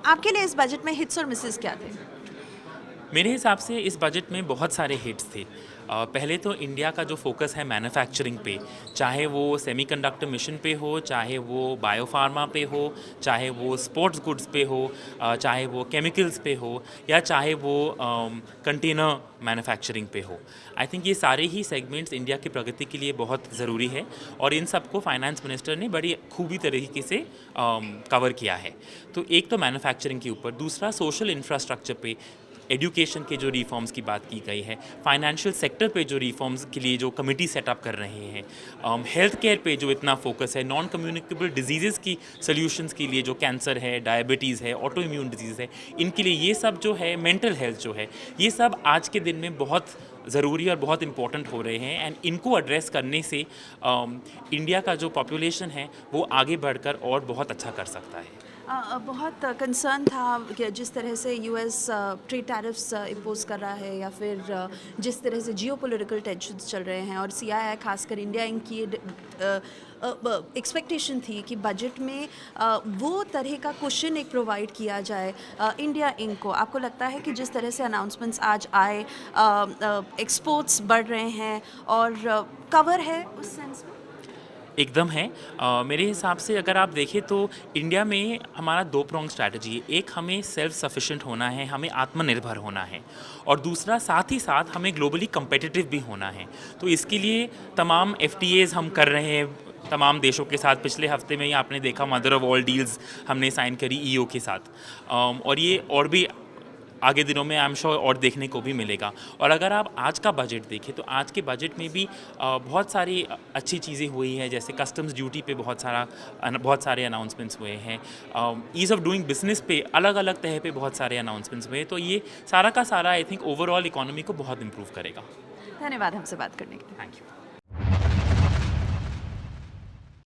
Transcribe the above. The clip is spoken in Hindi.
आपके लिए इस बजट में हिट्स और मिसेस क्या थे? मेरे हिसाब से इस बजट में बहुत सारे हिट्स थे। पहले तो इंडिया का जो फोकस है मैन्युफैक्चरिंग पे, चाहे वो सेमीकंडक्टर मिशन पे हो, चाहे वो बायोफार्मा पे हो, चाहे वो स्पोर्ट्स गुड्स पे हो, चाहे वो केमिकल्स पे हो, या चाहे वो कंटेनर मैन्युफैक्चरिंग पे हो। आई थिंक ये सारे ही सेगमेंट्स इंडिया की प्रगति के लिए बहुत ज़रूरी है और इन सबको फाइनेंस मिनिस्टर ने बड़ी खूबी तरीके से कवर किया है। तो एक तो मैन्युफैक्चरिंग के ऊपर, दूसरा सोशल इंफ्रास्ट्रक्चर पे, एजुकेशन के जो रिफॉर्म्स की बात की गई है, फाइनेंशियल सेक्टर पे जो रिफॉर्म्स के लिए जो कमिटी सेटअप कर रहे हैं, हेल्थ केयर पे जो इतना फोकस है, नॉन कम्युनिकेबल डिजीज़ की सोल्यूशंस के लिए जो कैंसर है, डायबिटीज़ है, ऑटो इम्यून डिजीज़ है, इनके लिए ये सब जो है, मेंटल हेल्थ जो है, ये सब आज के दिन में बहुत ज़रूरी और बहुत इंपॉर्टेंट हो रहे हैं। एंड इनको एड्रेस करने से इंडिया का जो पॉपुलेशन है वो आगे बढ़कर और बहुत अच्छा कर सकता है। बहुत कंसर्न था कि जिस तरह से यूएस ट्रेड टैरिफ्स इम्पोज कर रहा है, या फिर जिस तरह से जियोपॉलिटिकल टेंशन्स चल रहे हैं, और सीआईआई खासकर इंडिया इंक की एक्सपेक्टेशन थी कि बजट में वो तरह का क्वेश्चन एक प्रोवाइड किया जाए इंडिया इंक को। आपको लगता है कि जिस तरह से अनाउंसमेंट्स आज आए, एक्सपोर्ट्स बढ़ रहे हैं और कवर है उस सेंस में? एकदम है। मेरे हिसाब से अगर आप देखें तो इंडिया में हमारा दो प्रोंग स्ट्रैटेजी है। एक, हमें सेल्फ सफिशिएंट होना है, हमें आत्मनिर्भर होना है, और दूसरा साथ ही साथ हमें ग्लोबली कम्पिटिटिव भी होना है। तो इसके लिए तमाम एफटीएज हम कर रहे हैं तमाम देशों के साथ। पिछले हफ्ते में ही आपने देखा मदर ऑफ ऑल डील्स हमने साइन करी ईओ के साथ, और ये और भी आगे दिनों में आई एम श्योर और देखने को भी मिलेगा। और अगर आप आज का बजट देखें तो आज के बजट में भी बहुत सारी अच्छी चीज़ें हुई हैं, जैसे कस्टम्स ड्यूटी पे बहुत सारे अनाउंसमेंट्स हुए हैं, ईज़ ऑफ डूइंग बिजनेस पे अलग अलग तह पे बहुत सारे अनाउंसमेंट्स हुए। तो ये सारा का सारा आई थिंक ओवरऑल इकोनॉमी को बहुत इम्प्रूव करेगा। धन्यवाद हमसे बात करने के लिए। Thank you.